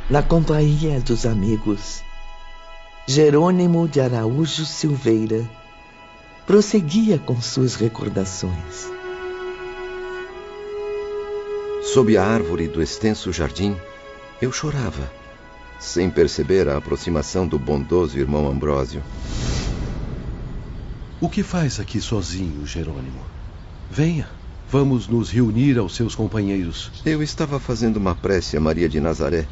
na companhia dos amigos, Jerônimo de Araújo Silveira prosseguia com suas recordações. Sob a árvore do extenso jardim, eu chorava, sem perceber a aproximação do bondoso irmão Ambrósio. O que faz aqui sozinho, Jerônimo? Venha, vamos nos reunir aos seus companheiros. Eu estava fazendo uma prece a Maria de Nazaré,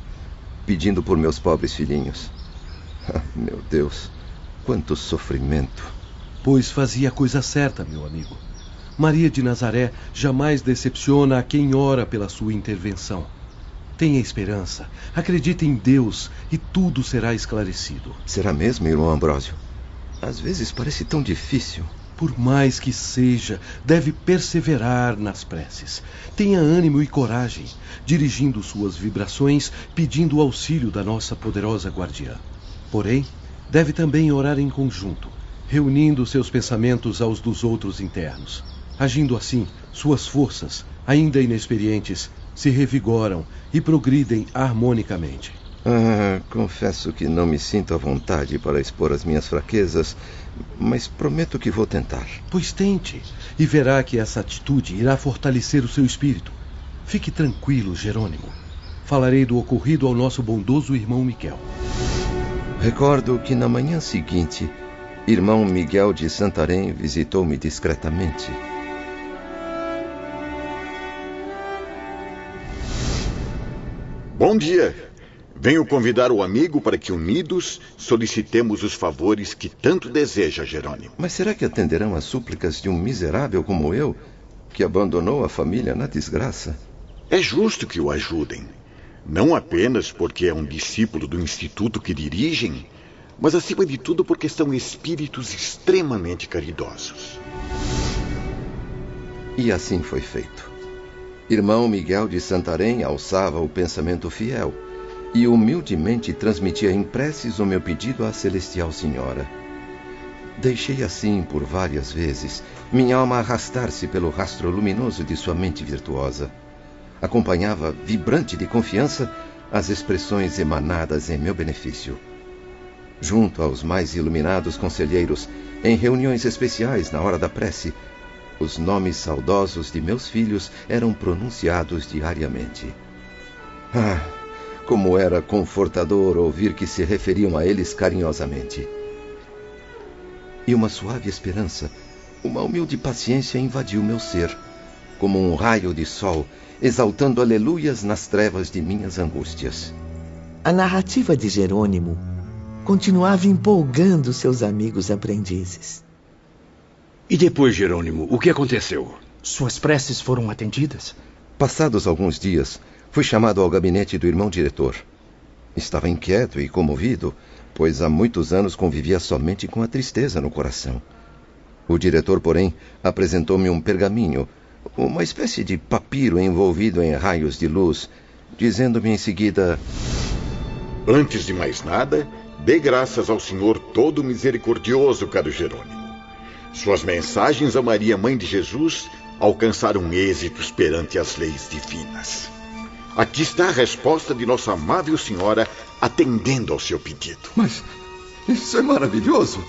pedindo por meus pobres filhinhos. Ah, meu Deus, quanto sofrimento. Pois fazia a coisa certa, meu amigo. Maria de Nazaré jamais decepciona a quem ora pela sua intervenção. Tenha esperança, acredite em Deus e tudo será esclarecido. Será mesmo, irmão Ambrósio? Às vezes parece tão difícil. Por mais que seja, deve perseverar nas preces. Tenha ânimo e coragem, dirigindo suas vibrações, pedindo o auxílio da nossa poderosa guardiã. Porém, deve também orar em conjunto, reunindo seus pensamentos aos dos outros internos. Agindo assim, suas forças, ainda inexperientes, se revigoram e progridem harmonicamente. Confesso que não me sinto à vontade para expor as minhas fraquezas, mas prometo que vou tentar. Pois tente, e verá que essa atitude irá fortalecer o seu espírito. Fique tranquilo, Jerônimo. Falarei do ocorrido ao nosso bondoso irmão Miguel. Recordo que na manhã seguinte, irmão Miguel de Santarém visitou-me discretamente. Bom dia! Venho convidar o amigo para que, unidos, solicitemos os favores que tanto deseja, Jerônimo. Mas será que atenderão às súplicas de um miserável como eu, que abandonou a família na desgraça? É justo que o ajudem. Não apenas porque é um discípulo do instituto que dirigem, mas acima de tudo porque são espíritos extremamente caridosos. E assim foi feito. Irmão Miguel de Santarém alçava o pensamento fiel e humildemente transmitia em preces o meu pedido à Celestial Senhora. Deixei assim por várias vezes minha alma arrastar-se pelo rastro luminoso de sua mente virtuosa. Acompanhava, vibrante de confiança, as expressões emanadas em meu benefício. Junto aos mais iluminados conselheiros, em reuniões especiais na hora da prece, os nomes saudosos de meus filhos eram pronunciados diariamente. Como era confortador ouvir que se referiam a eles carinhosamente. E uma suave esperança, uma humilde paciência invadiu meu ser, como um raio de sol, exaltando aleluias nas trevas de minhas angústias. A narrativa de Jerônimo continuava empolgando seus amigos aprendizes. E depois, Jerônimo, o que aconteceu? Suas preces foram atendidas? Passados alguns dias, fui chamado ao gabinete do irmão diretor. Estava inquieto e comovido, pois há muitos anos convivia somente com a tristeza no coração. O diretor, porém, apresentou-me um pergaminho, uma espécie de papiro envolvido em raios de luz, dizendo-me em seguida: Antes de mais nada, dê graças ao Senhor todo misericordioso, caro Jerônimo. Suas mensagens a Maria, Mãe de Jesus, alcançaram êxitos perante as leis divinas. Aqui está a resposta de Nossa Amável Senhora atendendo ao seu pedido. Mas isso é maravilhoso!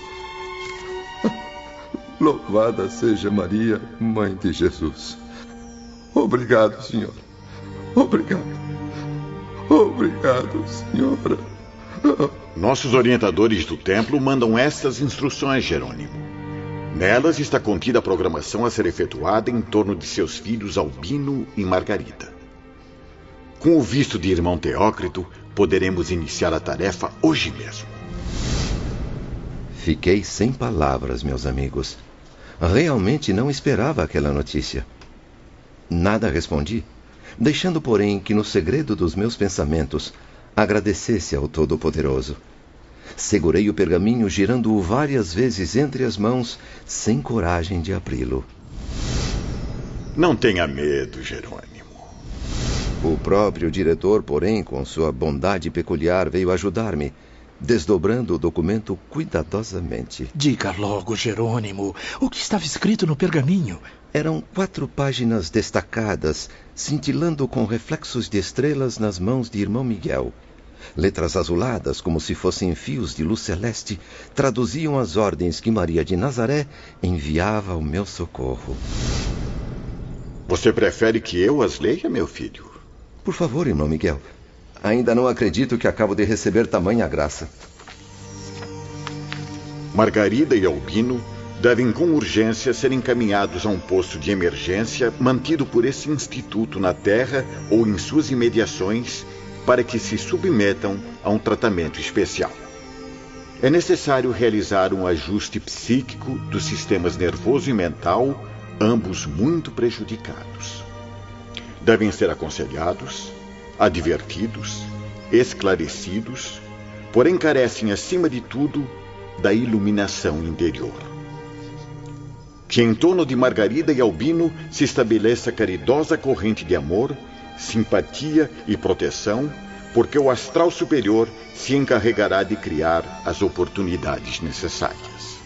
Louvada seja Maria, Mãe de Jesus. Obrigado, Senhor. Obrigado. Obrigado, Senhora. Nossos orientadores do templo mandam estas instruções, Jerônimo. Nelas está contida a programação a ser efetuada em torno de seus filhos Albino e Margarida. Com o visto de irmão Teócrito, poderemos iniciar a tarefa hoje mesmo. Fiquei sem palavras, meus amigos. Realmente não esperava aquela notícia. Nada respondi, deixando, porém, que no segredo dos meus pensamentos agradecesse ao Todo-Poderoso. Segurei o pergaminho, girando-o várias vezes entre as mãos, sem coragem de abri-lo. Não tenha medo, Jerônimo. O próprio diretor, porém, com sua bondade peculiar, veio ajudar-me, desdobrando o documento cuidadosamente. Diga logo, Jerônimo, o que estava escrito no pergaminho? Eram 4 páginas destacadas, cintilando com reflexos de estrelas nas mãos de irmão Miguel. Letras azuladas, como se fossem fios de luz celeste, traduziam as ordens que Maria de Nazaré enviava ao meu socorro. Você prefere que eu as leia, meu filho? Por favor, irmão Miguel. Ainda não acredito que acabo de receber tamanha graça. Margarida e Albino devem com urgência ser encaminhados a um posto de emergência mantido por esse instituto na Terra ou em suas imediações para que se submetam a um tratamento especial. É necessário realizar um ajuste psíquico dos sistemas nervoso e mental, ambos muito prejudicados. Devem ser aconselhados, advertidos, esclarecidos, porém carecem, acima de tudo, da iluminação interior. Que em torno de Margarida e Albino se estabeleça caridosa corrente de amor, simpatia e proteção, porque o astral superior se encarregará de criar as oportunidades necessárias.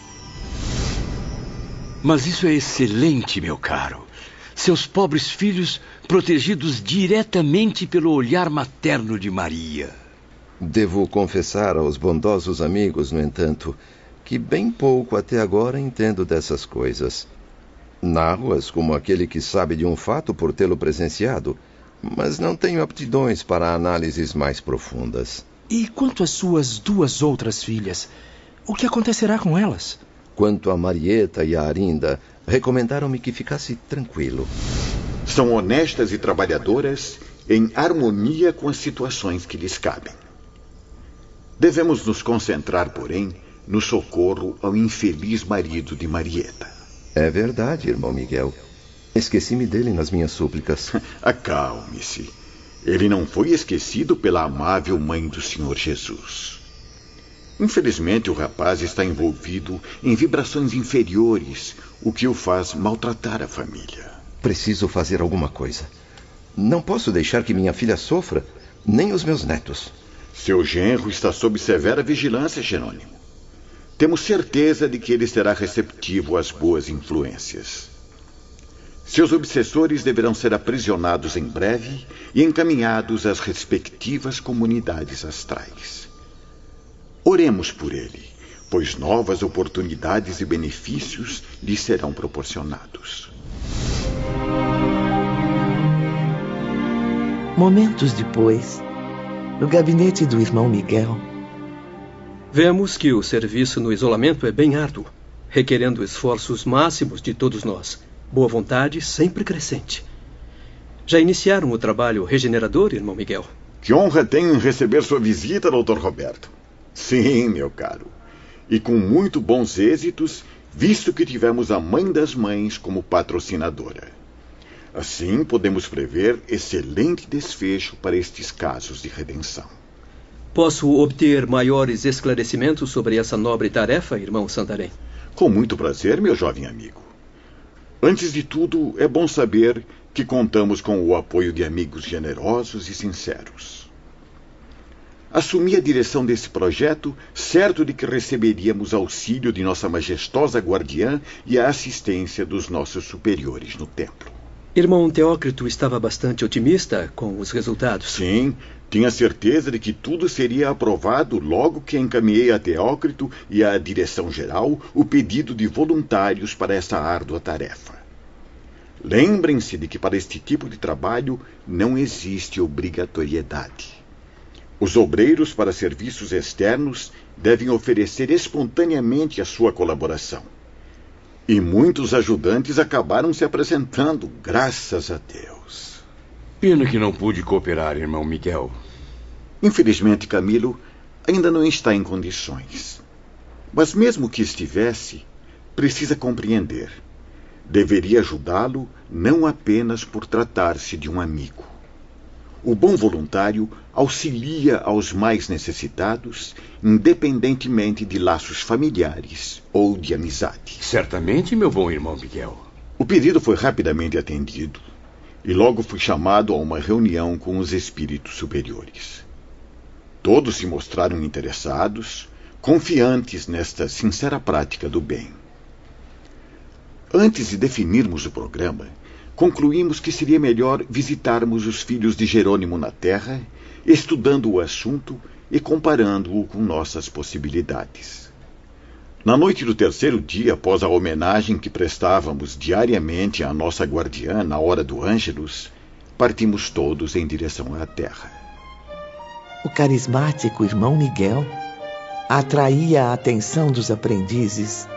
Mas isso é excelente, meu caro. Seus pobres filhos protegidos diretamente pelo olhar materno de Maria. Devo confessar aos bondosos amigos, no entanto, que bem pouco até agora entendo dessas coisas. Narro-as como aquele que sabe de um fato por tê-lo presenciado, mas não tenho aptidões para análises mais profundas. E quanto às suas 2 outras filhas, o que acontecerá com elas? Quanto a Marieta e a Arinda, recomendaram-me que ficasse tranquilo. São honestas e trabalhadoras em harmonia com as situações que lhes cabem. Devemos nos concentrar, porém, no socorro ao infeliz marido de Marieta. É verdade, irmão Miguel. Esqueci-me dele nas minhas súplicas. Acalme-se. Ele não foi esquecido pela amável mãe do Senhor Jesus. Infelizmente, o rapaz está envolvido em vibrações inferiores, o que o faz maltratar a família. Preciso fazer alguma coisa. Não posso deixar que minha filha sofra, nem os meus netos. Seu genro está sob severa vigilância, Jerônimo. Temos certeza de que ele será receptivo às boas influências. Seus obsessores deverão ser aprisionados em breve e encaminhados às respectivas comunidades astrais. Oremos por ele, pois novas oportunidades e benefícios lhe serão proporcionados. Momentos depois, no gabinete do irmão Miguel, vemos que o serviço no isolamento é bem árduo, requerendo esforços máximos de todos nós. Boa vontade sempre crescente. Já iniciaram o trabalho regenerador, irmão Miguel? Que honra tenho em receber sua visita, Dr. Roberto. Sim, meu caro. E com muito bons êxitos, visto que tivemos a Mãe das Mães como patrocinadora. Assim, podemos prever excelente desfecho para estes casos de redenção. Posso obter maiores esclarecimentos sobre essa nobre tarefa, irmão Santarém? Com muito prazer, meu jovem amigo. Antes de tudo, é bom saber que contamos com o apoio de amigos generosos e sinceros. Assumi a direção desse projeto, certo de que receberíamos auxílio de nossa majestosa guardiã e a assistência dos nossos superiores no templo. Irmão Teócrito estava bastante otimista com os resultados. Sim, tinha certeza de que tudo seria aprovado logo que encaminhei a Teócrito e à direção-geral o pedido de voluntários para essa árdua tarefa. Lembrem-se de que para este tipo de trabalho não existe obrigatoriedade. Os obreiros para serviços externos devem oferecer espontaneamente a sua colaboração. E muitos ajudantes acabaram se apresentando, graças a Deus. Pena que não pude cooperar, irmão Miguel. Infelizmente, Camilo ainda não está em condições. Mas mesmo que estivesse, precisa compreender. Deveria ajudá-lo não apenas por tratar-se de um amigo. O bom voluntário auxilia aos mais necessitados, independentemente de laços familiares ou de amizade. Certamente, meu bom irmão Miguel. O pedido foi rapidamente atendido e logo fui chamado a uma reunião com os espíritos superiores. Todos se mostraram interessados, confiantes nesta sincera prática do bem. Antes de definirmos o programa, concluímos que seria melhor visitarmos os filhos de Jerônimo na Terra estudando o assunto e comparando-o com nossas possibilidades. Na noite do terceiro dia, após a homenagem que prestávamos diariamente à nossa guardiã na hora do Ângelus, partimos todos em direção à terra. O carismático irmão Miguel atraía a atenção dos aprendizes,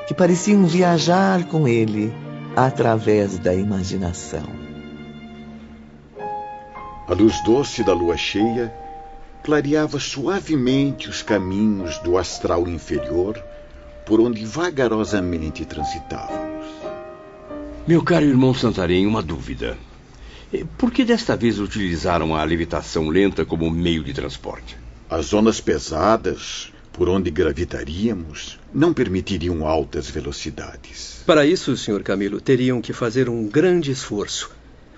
que pareciam viajar com ele através da imaginação. A luz doce da lua cheia clareava suavemente os caminhos do astral inferior por onde vagarosamente transitávamos. Meu caro irmão Santarém, uma dúvida. Por que desta vez utilizaram a levitação lenta como meio de transporte? As zonas pesadas por onde gravitaríamos não permitiriam altas velocidades. Para isso, Sr. Camilo, teriam que fazer um grande esforço,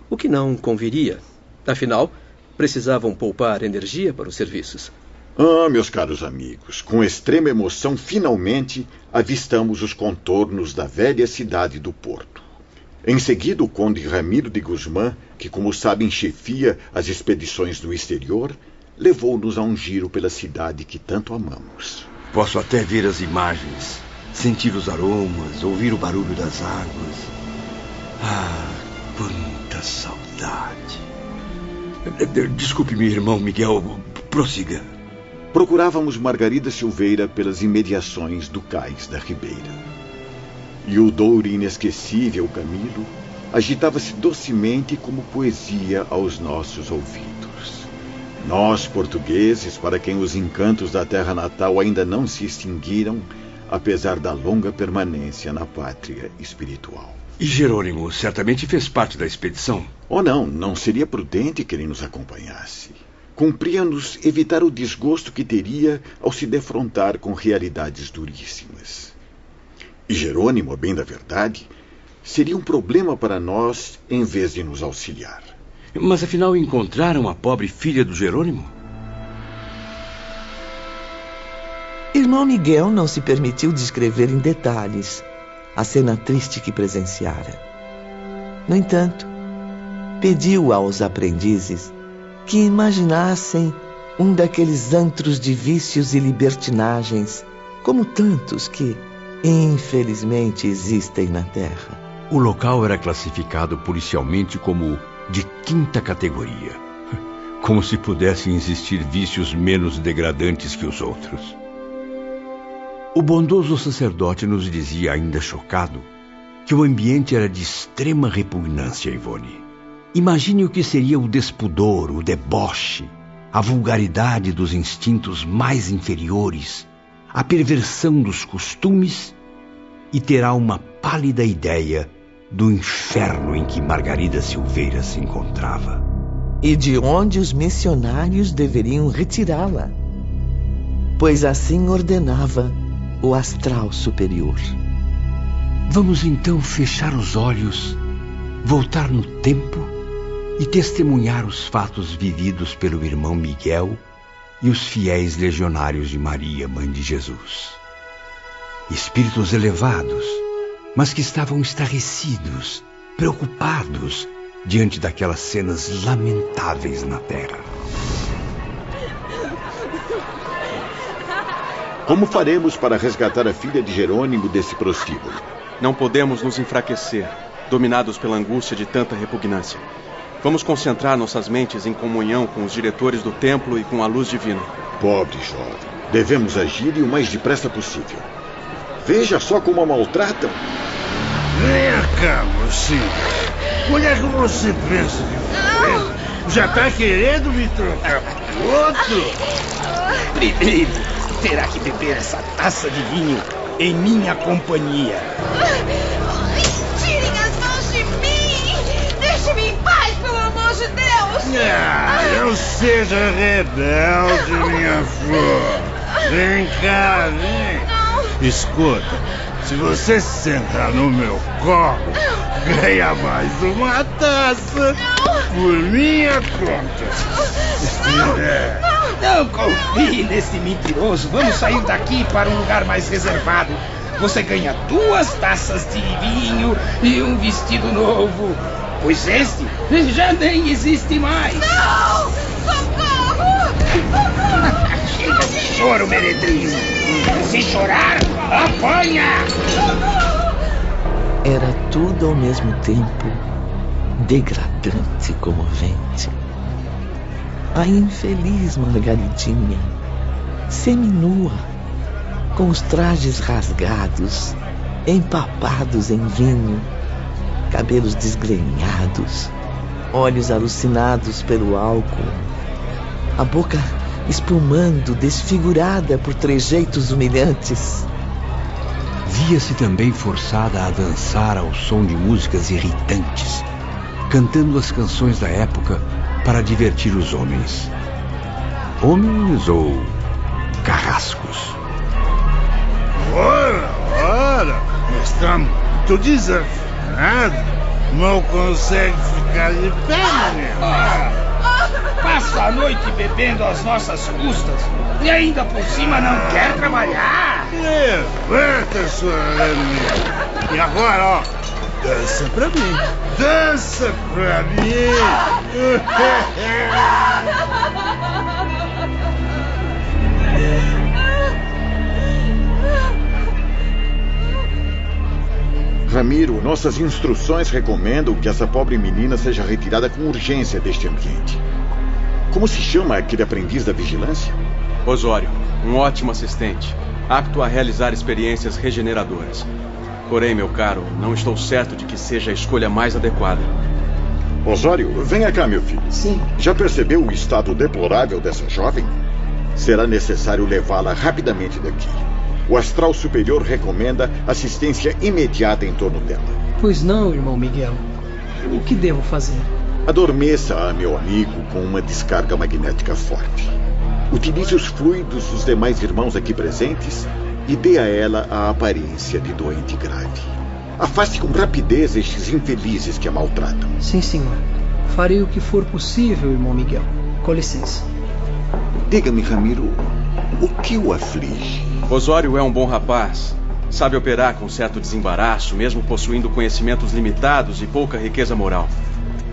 o que não conviria. Afinal, precisavam poupar energia para os serviços. Meus caros amigos, com extrema emoção, finalmente avistamos os contornos da velha cidade do Porto. Em seguida, o conde Ramiro de Guzmán, que, como sabem, chefia as expedições no exterior, levou-nos a um giro pela cidade que tanto amamos. Posso até ver as imagens, sentir os aromas, ouvir o barulho das águas. Ah, quanta saudade! Desculpe-me, irmão Miguel, prossiga. Procurávamos Margarida Silveira pelas imediações do cais da Ribeira. E o douro inesquecível Camilo agitava-se docemente como poesia aos nossos ouvidos. Nós, portugueses, para quem os encantos da terra natal ainda não se extinguiram, apesar da longa permanência na pátria espiritual. E Jerônimo certamente fez parte da expedição? Oh, não seria prudente que ele nos acompanhasse. Cumpria-nos evitar o desgosto que teria ao se defrontar com realidades duríssimas. E Jerônimo, a bem da verdade, seria um problema para nós em vez de nos auxiliar. Mas afinal encontraram a pobre filha do Jerônimo? Irmão Miguel não se permitiu descrever em detalhes a cena triste que presenciara. No entanto, pediu aos aprendizes que imaginassem um daqueles antros de vícios e libertinagens, como tantos que, infelizmente, existem na Terra. O local era classificado policialmente como de 5ª categoria. Como se pudessem existir vícios menos degradantes que os outros. O bondoso sacerdote nos dizia, ainda chocado, que o ambiente era de extrema repugnância, Ivone. Imagine o que seria o despudor, o deboche, a vulgaridade dos instintos mais inferiores, a perversão dos costumes, e terá uma pálida ideia do inferno em que Margarida Silveira se encontrava. E de onde os missionários deveriam retirá-la, pois assim ordenava o astral superior. Vamos então fechar os olhos, voltar no tempo e testemunhar os fatos vividos pelo irmão Miguel e os fiéis legionários de Maria, Mãe de Jesus. Espíritos elevados, mas que estavam estarrecidos, preocupados diante daquelas cenas lamentáveis na terra. Como faremos para resgatar a filha de Jerônimo desse prostíbulo? Não podemos nos enfraquecer, dominados pela angústia de tanta repugnância. Vamos concentrar nossas mentes em comunhão com os diretores do templo e com a luz divina. Pobre jovem, devemos agir e o mais depressa possível. Veja só como a maltratam. Venha cá, mocinho. Onde é que você pensa que foi? Já tá querendo me trocar por outro? Primeiro, terá que beber essa taça de vinho em minha companhia. Tirem as mãos de mim! Deixe-me em paz, pelo amor de Deus! Não seja rebelde, minha flor. Vem cá, vem. Escuta, se você sentar no meu colo, ganha mais uma taça por minha conta. Não confie nesse mentiroso. Vamos sair daqui para um lugar mais reservado. Você ganha 2 taças de vinho e um vestido novo, pois este já nem existe mais. Não! Socorro! choro, meretrizes. Se chorar, apanha! Era tudo ao mesmo tempo degradante e comovente. A infeliz Margaridinha, seminua, com os trajes rasgados, empapados em vinho, cabelos desgrenhados, olhos alucinados pelo álcool, a boca espumando, desfigurada por trejeitos humilhantes. Via-se também forçada a dançar ao som de músicas irritantes, cantando as canções da época para divertir os homens. Homens ou carrascos? Ora, mas está muito desafinado. Não consegue ficar de pé, meu. Passa a noite bebendo às nossas custas e ainda por cima não quer trabalhar. Levanta sua amiga. E agora, ó, dança pra mim. Dança pra mim. Ramiro, nossas instruções recomendam que essa pobre menina seja retirada com urgência deste ambiente. Como se chama aquele aprendiz da vigilância? Osório, um ótimo assistente, apto a realizar experiências regeneradoras. Porém, meu caro, não estou certo de que seja a escolha mais adequada. Osório, venha cá, meu filho. Sim. Já percebeu o estado deplorável dessa jovem? Será necessário levá-la rapidamente daqui. O astral superior recomenda assistência imediata em torno dela. Pois não, irmão Miguel. O que devo fazer? Adormeça-a, meu amigo, com uma descarga magnética forte. Utilize os fluidos dos demais irmãos aqui presentes e dê a ela a aparência de doente grave. Afaste com rapidez estes infelizes que a maltratam. Sim, senhor. Farei o que for possível, irmão Miguel. Com licença. Diga-me, Ramiro, o que o aflige? Osório é um bom rapaz. Sabe operar com certo desembaraço, mesmo possuindo conhecimentos limitados e pouca riqueza moral.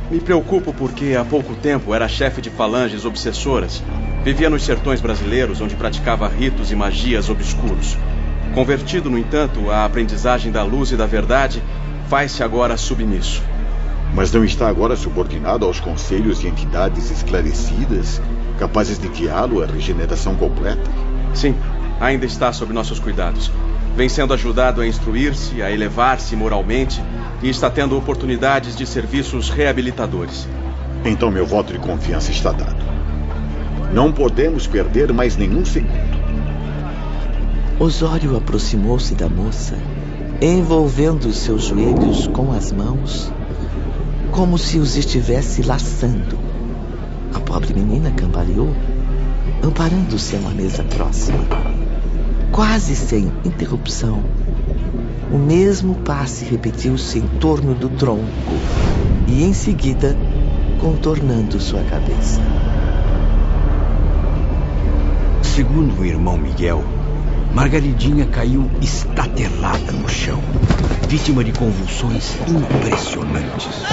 Me preocupo porque há pouco tempo era chefe de falanges obsessoras. Vivia nos sertões brasileiros, onde praticava ritos e magias obscuros. Convertido, no entanto, à aprendizagem da luz e da verdade, faz-se agora submisso. Mas não está agora subordinado aos conselhos de entidades esclarecidas, capazes de guiá-lo à regeneração completa? Sim, ainda está sob nossos cuidados. Vem sendo ajudado a instruir-se, a elevar-se moralmente e está tendo oportunidades de serviços reabilitadores. Então meu voto de confiança está dado. Não podemos perder mais nenhum segundo. Osório aproximou-se da moça, envolvendo os seus joelhos com as mãos, como se os estivesse laçando. A pobre menina cambaleou, amparando-se a uma mesa próxima. Quase sem interrupção, o mesmo passe repetiu-se em torno do tronco e, em seguida, contornando sua cabeça. Segundo o irmão Miguel, Margaridinha caiu estatelada no chão, vítima de convulsões impressionantes.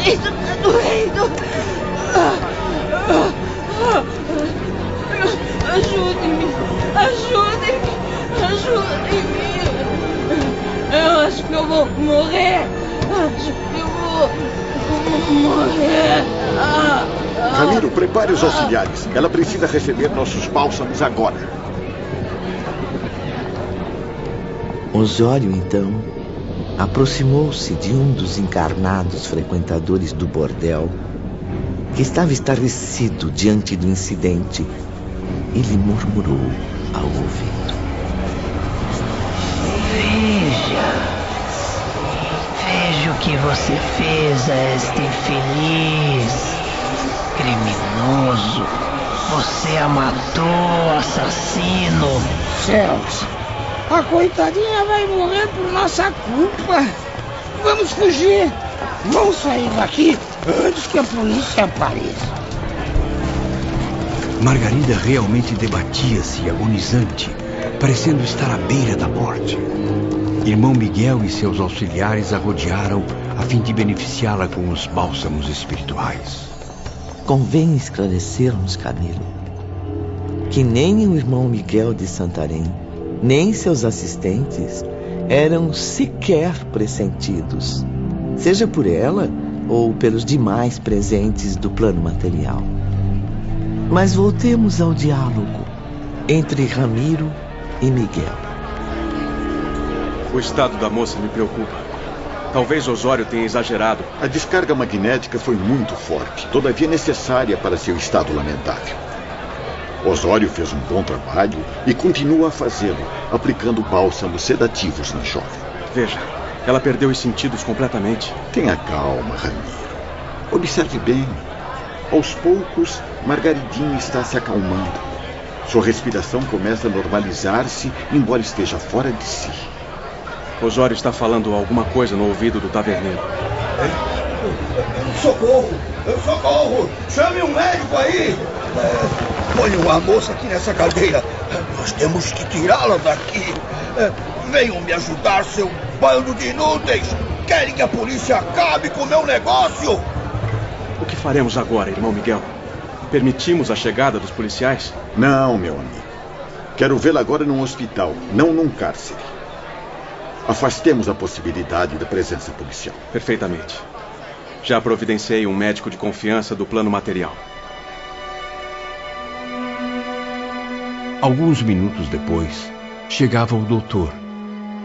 Isso tá doendo. Ajudem-me. Eu acho que eu vou morrer. Ramiro, prepare os auxiliares. Ela precisa receber nossos bálsamos agora. Osório, então, aproximou-se de um dos encarnados frequentadores do bordel, que estava estarrecido diante do incidente, e lhe murmurou ao ouvido: Veja o que você fez a este infeliz criminoso. Você a matou, assassino. Céus, A coitadinha vai morrer por nossa culpa. Vamos fugir. Vamos sair daqui antes que a polícia apareça. Margarida realmente debatia-se, agonizante, parecendo estar à beira da morte. Irmão Miguel e seus auxiliares a rodearam a fim de beneficiá-la com os bálsamos espirituais. Convém esclarecermos, Camilo, que nem o irmão Miguel de Santarém, nem seus assistentes eram sequer pressentidos, seja por ela ou pelos demais presentes do plano material. Mas voltemos ao diálogo entre Ramiro e Miguel. O estado da moça me preocupa. Talvez Osório tenha exagerado. A descarga magnética foi muito forte, todavia necessária para seu estado lamentável. Osório fez um bom trabalho e continua a fazê-lo, aplicando bálsamos sedativos na jovem. Veja, ela perdeu os sentidos completamente. Tenha calma, Ramiro. Observe bem. Aos poucos, Margaridinha está se acalmando. Sua respiração começa a normalizar-se, embora esteja fora de si. Osório está falando alguma coisa no ouvido do taverneiro. Socorro! Socorro! Chame um médico aí! Ponham a moça aqui nessa cadeira. Nós temos que tirá-la daqui. Venham me ajudar, seu bando de inúteis! Querem que a polícia acabe com o meu negócio? O que faremos agora, irmão Miguel? Permitimos a chegada dos policiais? Não, meu amigo. Quero vê-la agora num hospital, não num cárcere. Afastemos a possibilidade da presença policial. Perfeitamente. Já providenciei um médico de confiança do plano material. Alguns minutos depois, chegava o doutor,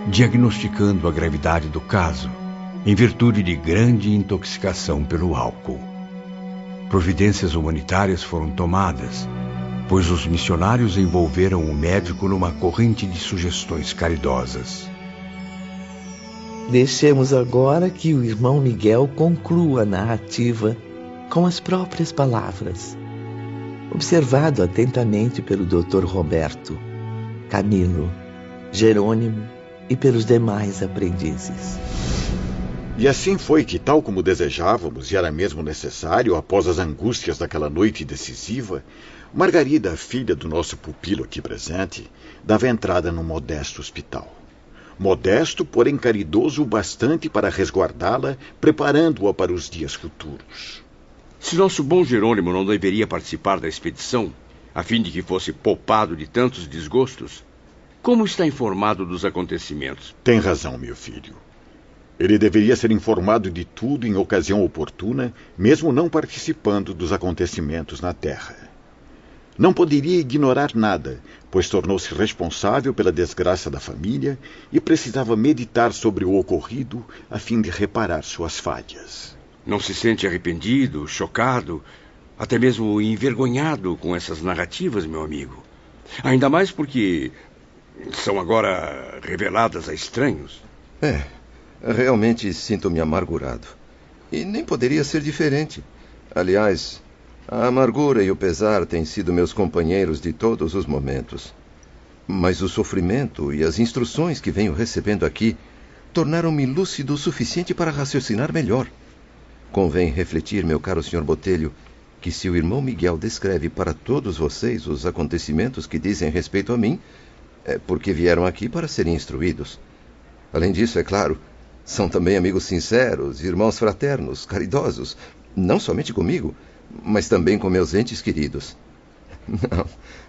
diagnosticando a gravidade do caso, em virtude de grande intoxicação pelo álcool. Providências humanitárias foram tomadas, pois os missionários envolveram o médico numa corrente de sugestões caridosas. Deixemos agora que o irmão Miguel conclua a narrativa com as próprias palavras, observado atentamente pelo Dr. Roberto, Camilo, Jerônimo e pelos demais aprendizes. E assim foi que, tal como desejávamos e era mesmo necessário, após as angústias daquela noite decisiva, Margarida, filha do nosso pupilo aqui presente, dava entrada num modesto hospital. Modesto, porém caridoso o bastante para resguardá-la, preparando-a para os dias futuros. Se nosso bom Jerônimo não deveria participar da expedição, a fim de que fosse poupado de tantos desgostos, como está informado dos acontecimentos? Tem razão, meu filho. Ele deveria ser informado de tudo em ocasião oportuna, mesmo não participando dos acontecimentos na Terra. Não poderia ignorar nada, pois tornou-se responsável pela desgraça da família e precisava meditar sobre o ocorrido a fim de reparar suas falhas. Não se sente arrependido, chocado, até mesmo envergonhado com essas narrativas, meu amigo? Ainda mais porque são agora reveladas a estranhos. Realmente sinto-me amargurado. E nem poderia ser diferente. Aliás, a amargura e o pesar têm sido meus companheiros de todos os momentos. Mas o sofrimento e as instruções que venho recebendo aqui tornaram-me lúcido o suficiente para raciocinar melhor. Convém refletir, meu caro Sr. Botelho, que se o irmão Miguel descreve para todos vocês os acontecimentos que dizem respeito a mim, é porque vieram aqui para serem instruídos. Além disso, é claro, são também amigos sinceros, irmãos fraternos, caridosos, não somente comigo, mas também com meus entes queridos.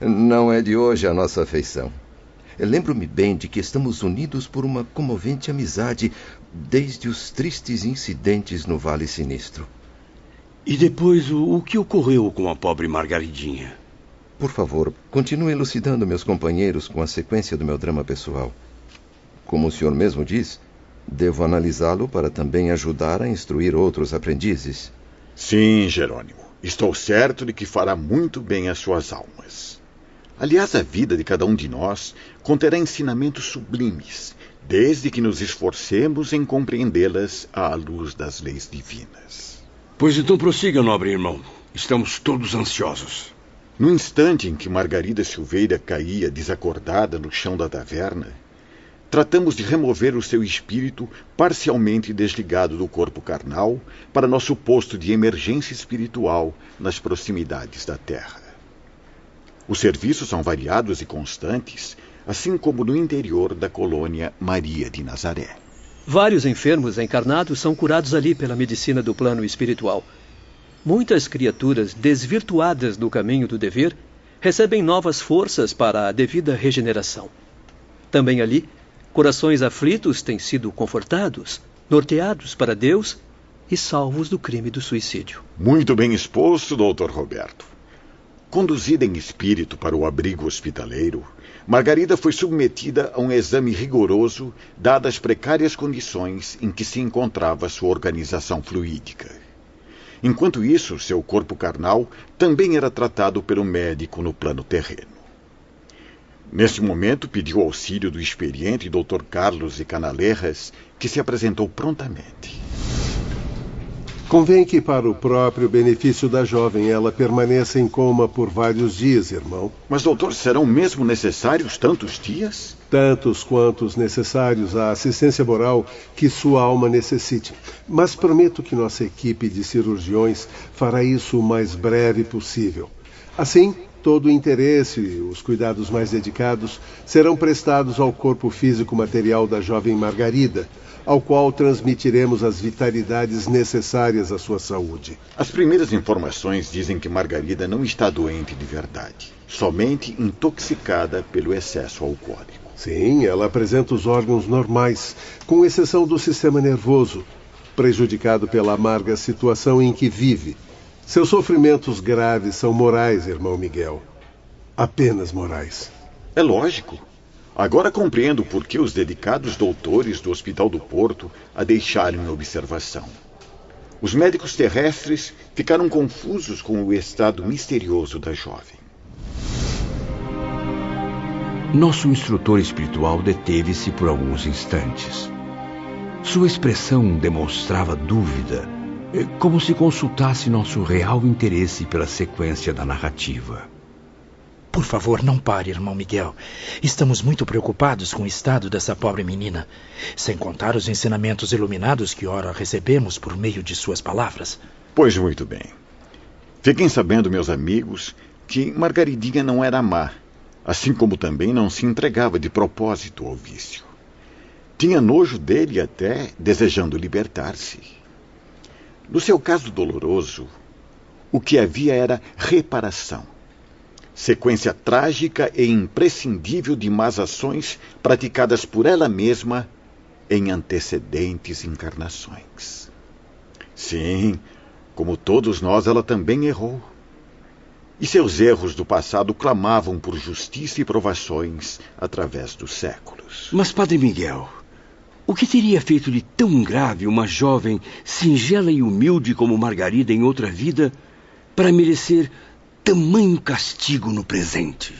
Não é de hoje a nossa afeição. Lembro-me bem de que estamos unidos por uma comovente amizade desde os tristes incidentes no Vale Sinistro. E depois, o que ocorreu com a pobre Margaridinha? Por favor, continue elucidando meus companheiros com a sequência do meu drama pessoal. Como o senhor mesmo diz, devo analisá-lo para também ajudar a instruir outros aprendizes. Sim, Jerônimo. Estou certo de que fará muito bem às suas almas. Aliás, a vida de cada um de nós conterá ensinamentos sublimes, desde que nos esforcemos em compreendê-las à luz das leis divinas. Pois então prossiga, nobre irmão. Estamos todos ansiosos. No instante em que Margarida Silveira caía desacordada no chão da taverna, tratamos de remover o seu espírito parcialmente desligado do corpo carnal para nosso posto de emergência espiritual nas proximidades da Terra. Os serviços são variados e constantes, assim como no interior da colônia Maria de Nazaré. Vários enfermos encarnados são curados ali pela medicina do plano espiritual. Muitas criaturas desvirtuadas do caminho do dever recebem novas forças para a devida regeneração. Também ali, corações aflitos têm sido confortados, norteados para Deus e salvos do crime do suicídio. Muito bem exposto, Dr. Roberto. Conduzida em espírito para o abrigo hospitaleiro, Margarida foi submetida a um exame rigoroso, dadas as precárias condições em que se encontrava sua organização fluídica. Enquanto isso, seu corpo carnal também era tratado pelo médico no plano terreno. Neste momento, pediu auxílio do experiente Dr. Carlos de Canaleiras, que se apresentou prontamente. Convém que, para o próprio benefício da jovem, ela permaneça em coma por vários dias, irmão. Mas, doutor, serão mesmo necessários tantos dias? Tantos quantos necessários à assistência moral que sua alma necessite. Mas prometo que nossa equipe de cirurgiões fará isso o mais breve possível. Assim, todo o interesse e os cuidados mais dedicados serão prestados ao corpo físico material da jovem Margarida, ao qual transmitiremos as vitalidades necessárias à sua saúde. As primeiras informações dizem que Margarida não está doente de verdade, somente intoxicada pelo excesso alcoólico. Sim, ela apresenta os órgãos normais, com exceção do sistema nervoso, prejudicado pela amarga situação em que vive. Seus sofrimentos graves são morais, irmão Miguel. Apenas morais. É lógico. Agora compreendo por que os dedicados doutores do Hospital do Porto a deixaram em observação. Os médicos terrestres ficaram confusos com o estado misterioso da jovem. Nosso instrutor espiritual deteve-se por alguns instantes. Sua expressão demonstrava dúvida, como se consultasse nosso real interesse pela sequência da narrativa. Por favor, não pare, irmão Miguel. Estamos muito preocupados com o estado dessa pobre menina, sem contar os ensinamentos iluminados que ora recebemos por meio de suas palavras. Pois muito bem. Fiquem sabendo, meus amigos, que Margaridinha não era má, assim como também não se entregava de propósito ao vício. Tinha nojo dele até desejando libertar-se. No seu caso doloroso, o que havia era reparação. Sequência trágica e imprescindível de más ações praticadas por ela mesma em antecedentes encarnações. Sim, como todos nós, ela também errou. E seus erros do passado clamavam por justiça e provações através dos séculos. Mas, Padre Miguel, o que teria feito de tão grave uma jovem singela e humilde como Margarida em outra vida para merecer tamanho castigo no presente?